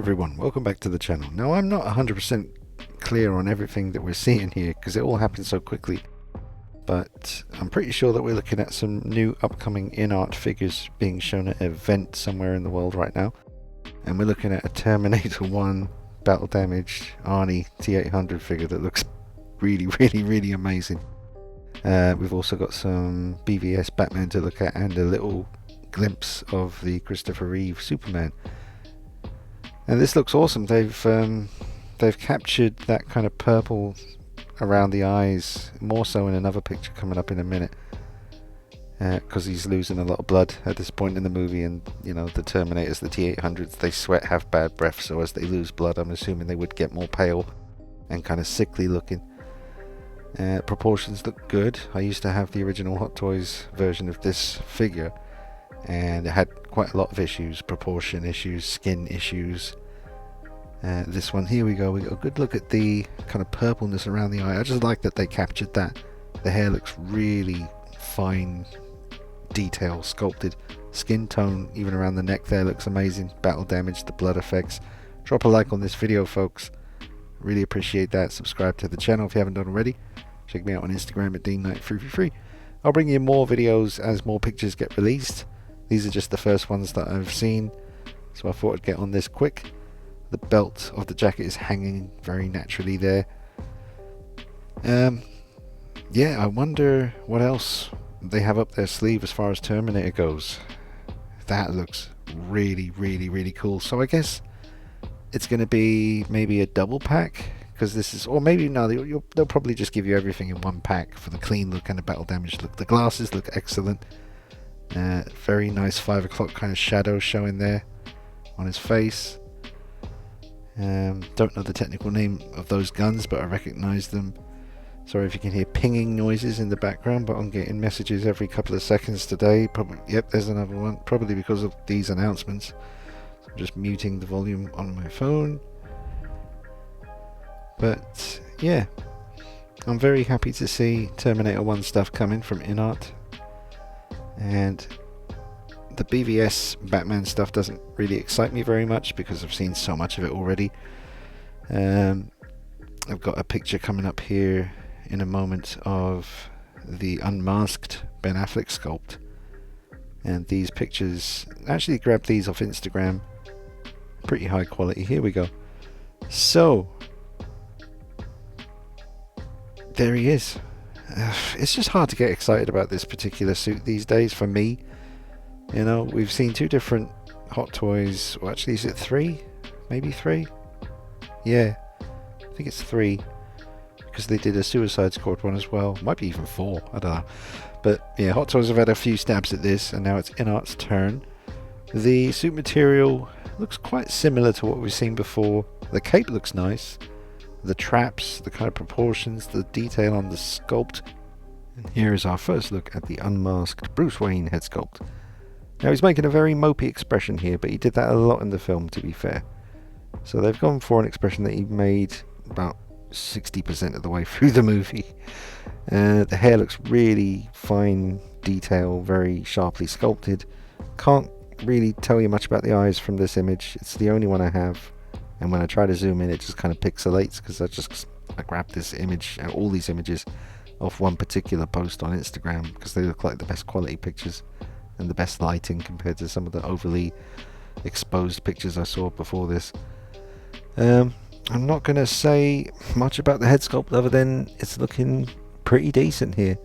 everyone, welcome back to the channel. Now I'm not 100% clear on everything that we're seeing here because it all happened so quickly, but I'm pretty sure that we're looking at some new upcoming Inart figures being shown at an event somewhere in the world right now, and we're looking at a Terminator 1 battle damaged Arnie T800 figure that looks really amazing. We've also got some BvS Batman to look at and a little glimpse of the Christopher Reeve Superman. And this looks awesome. They've captured that kind of purple around the eyes, more so in another picture coming up in a minute, because he's losing a lot of blood at this point in the movie, and you know the Terminators, the T800s, they sweat, have bad breath, so as they lose blood I'm assuming they would get more pale and kind of sickly looking. Proportions look good. I used to have the original Hot Toys version of this figure, and it had quite a lot of issues, proportion issues, skin issues. This one here we got a good look at the kind of purpleness around the eye. I just like that they captured that. The hair looks really fine detail, sculpted. Skin tone even around the neck there looks amazing. Battle damage, the blood effects. Drop a like on this video, folks. Really appreciate that. Subscribe to the channel if you haven't done already. Check me out on Instagram at DeanKnight333. I'll bring you more videos as more pictures get released. These are just the first ones that I've seen, so I thought I'd get on this quick. The belt of the jacket is hanging very naturally there. Yeah, I wonder what else they have up their sleeve as far as Terminator goes. That looks really cool. So I guess it's going to be maybe a double pack, because this is, or maybe no, they'll probably just give you everything in one pack for the clean look and the battle damage look. The glasses look excellent. Very nice 5 o'clock kind of shadow showing there on his face. Don't know the technical name of those guns, but I recognize them. Sorry if you can hear pinging noises in the background, but I'm getting messages every couple of seconds today. Probably, yep, there's another one, probably because of these announcements. So I'm just muting the volume on my phone. But yeah, I'm very happy to see Terminator 1 stuff coming from Inart. And the BvS Batman stuff doesn't really excite me very much because I've seen so much of it already. I've got a picture coming up here in a moment of the unmasked Ben Affleck sculpt, and these pictures, actually grabbed these off Instagram, pretty high quality. Here we go. So there he is. It's just hard to get excited about this particular suit these days for me. You know, we've seen two different Hot Toys. Well, actually, is it 3? Maybe 3? Yeah, I think it's 3, because they did a Suicide Squad one as well. Might be even 4, I don't know. But yeah, Hot Toys have had a few stabs at this, and now it's Inart's turn. The suit material looks quite similar to what we've seen before. The cape looks nice. The traps, the kind of proportions, the detail on the sculpt. And here is our first look at the unmasked Bruce Wayne head sculpt. Now he's making a very mopey expression here, but he did that a lot in the film, to be fair. So they've gone for an expression that he made about 60% of the way through the movie. The hair looks really fine detail, very sharply sculpted. Can't really tell you much about the eyes from this image. It's the only one I have. And when I try to zoom in, it just kind of pixelates, because I grabbed this image, all these images, off one particular post on Instagram, because they look like the best quality pictures and the best lighting compared to some of the overly exposed pictures I saw before this. I'm not going to say much about the head sculpt other than it's looking pretty decent here,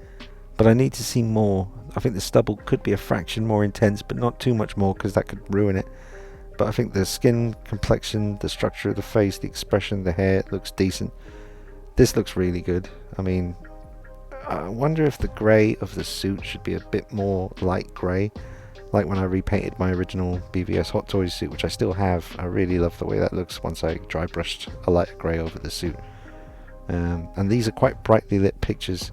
but I need to see more. I think the stubble could be a fraction more intense, but not too much more, because that could ruin it. But I think the skin complexion, the structure of the face, the expression, the hair looks decent. This looks really good. I mean, I wonder if the grey of the suit should be a bit more light grey, like when I repainted my original BvS Hot Toys suit, which I still have. I really love the way that looks once I dry brushed a lighter grey over the suit. And these are quite brightly lit pictures,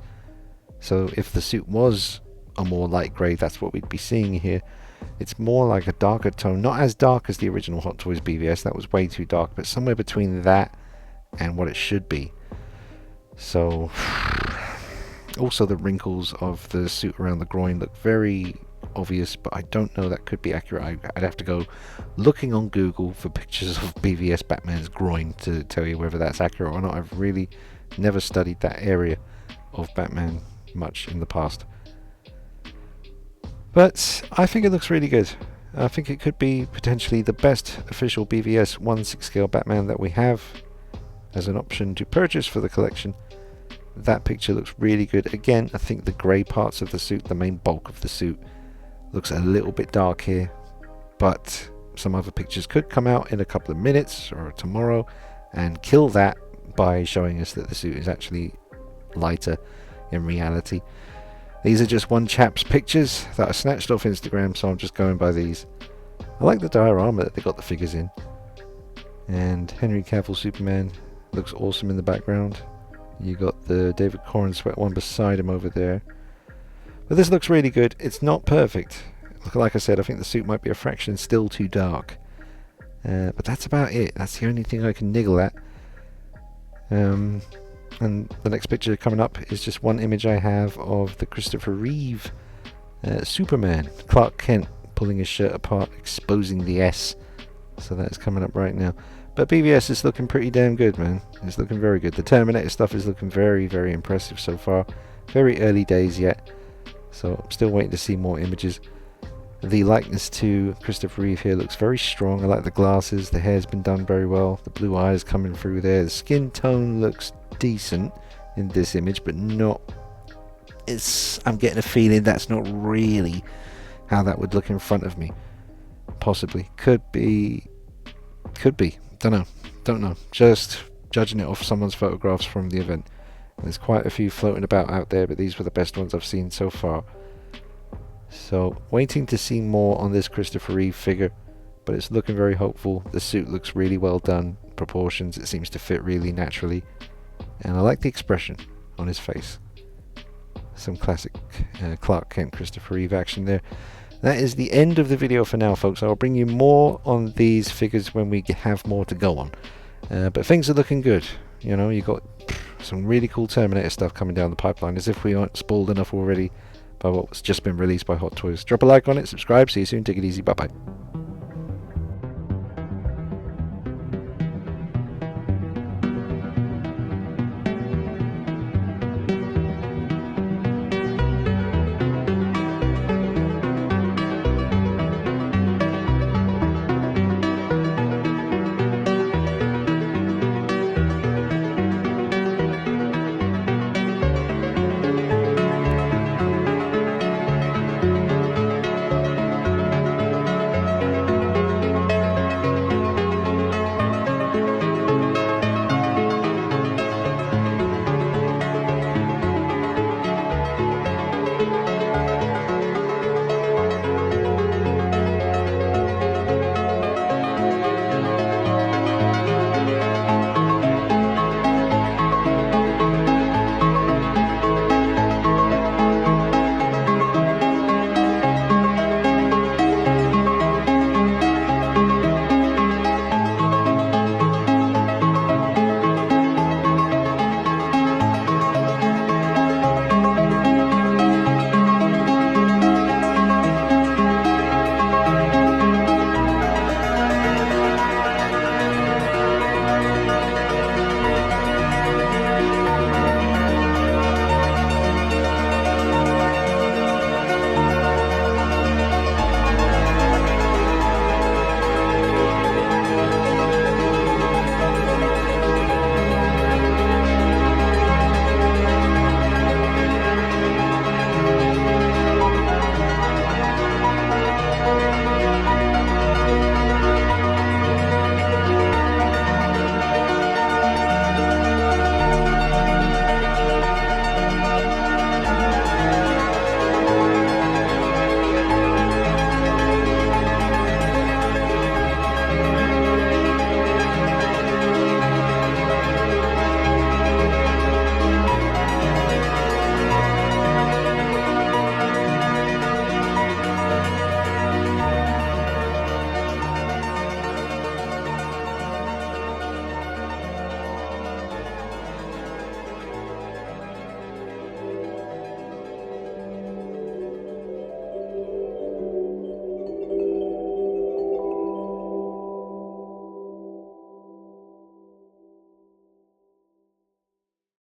so if the suit was a more light grey, that's what we'd be seeing here. It's more like a darker tone, not as dark as the original Hot Toys BvS, that was way too dark, but somewhere between that and what it should be. So also the wrinkles of the suit around the groin look very obvious, but I don't know that could be accurate. I'd have to go looking on Google for pictures of BvS Batman's groin to tell you whether that's accurate or not. I've really never studied that area of Batman much in the past. But I think it looks really good. I think it could be potentially the best official BvS 1/6 scale Batman that we have as an option to purchase for the collection. That picture looks really good. Again, I think the grey parts of the suit, the main bulk of the suit, looks a little bit dark here, but some other pictures could come out in a couple of minutes or tomorrow and kill that by showing us that the suit is actually lighter in reality. These are just one chap's pictures that I snatched off Instagram, so I'm just going by these. I like the diorama that they got the figures in. And Henry Cavill Superman looks awesome in the background. You got the David Corenswet one beside him over there. But this looks really good. It's not perfect. Like I said, I think the suit might be a fraction still too dark. But that's about it. That's the only thing I can niggle at. And the next picture coming up is just one image I have of the Christopher Reeve Superman. Clark Kent pulling his shirt apart, exposing the S. So that's coming up right now. But BvS is looking pretty damn good, man. It's looking very good. The Terminator stuff is looking very, very impressive so far. Very early days yet. So I'm still waiting to see more images. The likeness to Christopher Reeve here looks very strong. I like the glasses. The hair's been done very well. The blue eyes coming through there. The skin tone looks decent in this image, but not... I'm getting a feeling that's not really how that would look in front of me. Possibly. Could be. Don't know. Just judging it off someone's photographs from the event. There's quite a few floating about out there, but these were the best ones I've seen so far. So, waiting to see more on this Christopher Reeve figure, but it's looking very hopeful. The suit looks really well done. Proportions, it seems to fit really naturally. And I like the expression on his face. Some classic Clark Kent Christopher Reeve action there. That is the end of the video for now, folks. I'll bring you more on these figures when we have more to go on. But things are looking good. You know, you got some really cool Terminator stuff coming down the pipeline, as if we aren't spoiled enough already by what's just been released by Hot Toys. Drop a like on it, subscribe, see you soon, take it easy, bye bye.